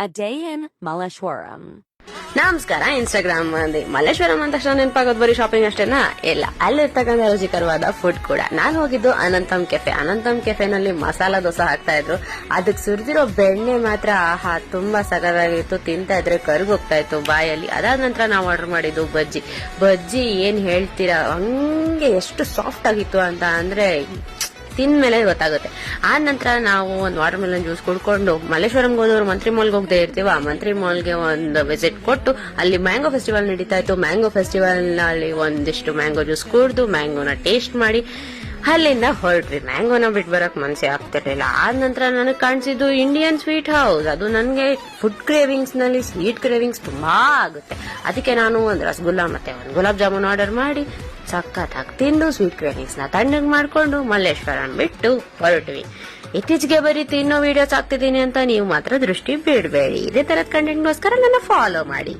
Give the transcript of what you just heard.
A day in Malleshwaram. ನಮಸ್ಕಾರ. Instagram ಅಂದಿ ಮಲ್ಲೇಶ್ವರಂ ಅಂತ ತಕ್ಷಣ ನೆನಪಾಗೋದು ಬರೀ ಶಾಪಿಂಗ್ ಅಷ್ಟೇನಾ? ಇಲ್ಲ, ಅಲ್ಲಿರ್ತಕ್ಕಂಥ ರುಚಿಕರವಾದ ಫುಡ್ ಕೂಡ. ನಾನು ಹೋಗಿದ್ದು ಅನಂತಮ್ ಕೆಫೆನಲ್ಲಿ ಮಸಾಲಾ ದೋಸೆ ಹಾಕ್ತಾ ಇದ್ರು. ಅದಕ್ಕೆ ಸುರಿದಿರೋ ಬೆಣ್ಣೆ ಮಾತ್ರ ಆಹಾ ತುಂಬಾ ಸಗದಾಗಿತ್ತು. ತಿಂತಾ ಇದ್ರೆ ಕರ್ಗೋಗ್ತಾ ಇತ್ತು ಬಾಯಲ್ಲಿ. ಅದಾದ ನಂತರ ನಾವು ಆರ್ಡರ್ ಮಾಡಿದ್ದು ಬಜ್ಜಿ ಏನ್ ಹೇಳ್ತೀರಾ, ಹಂಗೆ ಎಷ್ಟು ಸಾಫ್ಟ್ ಆಗಿತ್ತು ಅಂತ ಅಂದ್ರೆ ತಿಂದ್ಮೇಲೆ ಗೊತ್ತಾಗುತ್ತೆ. ಆದ ನಂತರ ನಾವು ಒಂದು ವಾಟರ್ ಮೆಲನ್ ಜ್ಯೂಸ್ ಕುಡ್ಕೊಂಡು ಮಲ್ಲೇಶ್ವರಂಗೆ ಹೋದವರು ಮಂತ್ರಿ ಮಾಲ್ಗೆ ಹೋಗದೆ ಇರ್ತೀವ. ಆ ಮಂತ್ರಿ ಮಾಲ್ಗೆ ಒಂದು ವಿಸಿಟ್ ಕೊಟ್ಟು ಅಲ್ಲಿ ಮ್ಯಾಂಗೋ ಫೆಸ್ಟಿವಲ್ ನಡೀತಾ ಇತ್ತು. ಮ್ಯಾಂಗೋ ಫೆಸ್ಟಿವಲ್ ನಲ್ಲಿ ಒಂದಿಷ್ಟು ಮ್ಯಾಂಗೋ ಜ್ಯೂಸ್ ಕುಡಿದು ಮ್ಯಾಂಗೋನ ಟೇಸ್ಟ್ ಮಾಡಿ ಅಲ್ಲಿಂದ ಹೊರಟ್ವಿ. ಮ್ಯಾಂಗೋನ ಬಿಟ್ಟು ಬರಕ್ ಮನಸ್ಸೇ ಆಗ್ತಿರ್ಲಿಲ್ಲ. ಆದ ನಂತರ ನನಗೆ ಕಾಣಿಸಿದ್ದು ಇಂಡಿಯನ್ ಸ್ವೀಟ್ ಹೌಸ್. ಅದು ನನಗೆ ಫುಡ್ ಕ್ರೇವಿಂಗ್ಸ್ ನಲ್ಲಿ ಸ್ವೀಟ್ ಕ್ರೇವಿಂಗ್ಸ್ ತುಂಬಾ ಆಗುತ್ತೆ. ಅದಕ್ಕೆ ನಾನು ಒಂದು ರಸಗುಲ್ಲ ಮತ್ತೆ ಒಂದು ಗುಲಾಬ್ ಜಾಮೂನ್ ಆರ್ಡರ್ ಮಾಡಿ ಸಖತ್ತಾಗಿ ತಿಂದು ಸ್ವೀಟ್ ಕ್ರೇವಿಂಗ್ಸ್ ನ ತಣ್ಣಗೆ ಮಾಡ್ಕೊಂಡು ಮಲ್ಲೇಶ್ವರಂ ಬಿಟ್ಟು ಹೊರಟ್ವಿ. ಇತ್ತೀಚೆಗೆ ಬರೀ ತಿನ್ನೋ ವಿಡಿಯೋಸ್ ಆಗ್ತಿದ್ದೀನಿ ಅಂತ ನೀವು ಮಾತ್ರ ದೃಷ್ಟಿ ಬಿಡಬೇಡಿ. ಇದೇ ತರದ ಕಂಟೆಂಟ್ಗೋಸ್ಕರ ನನ್ನ ಫಾಲೋ ಮಾಡಿ.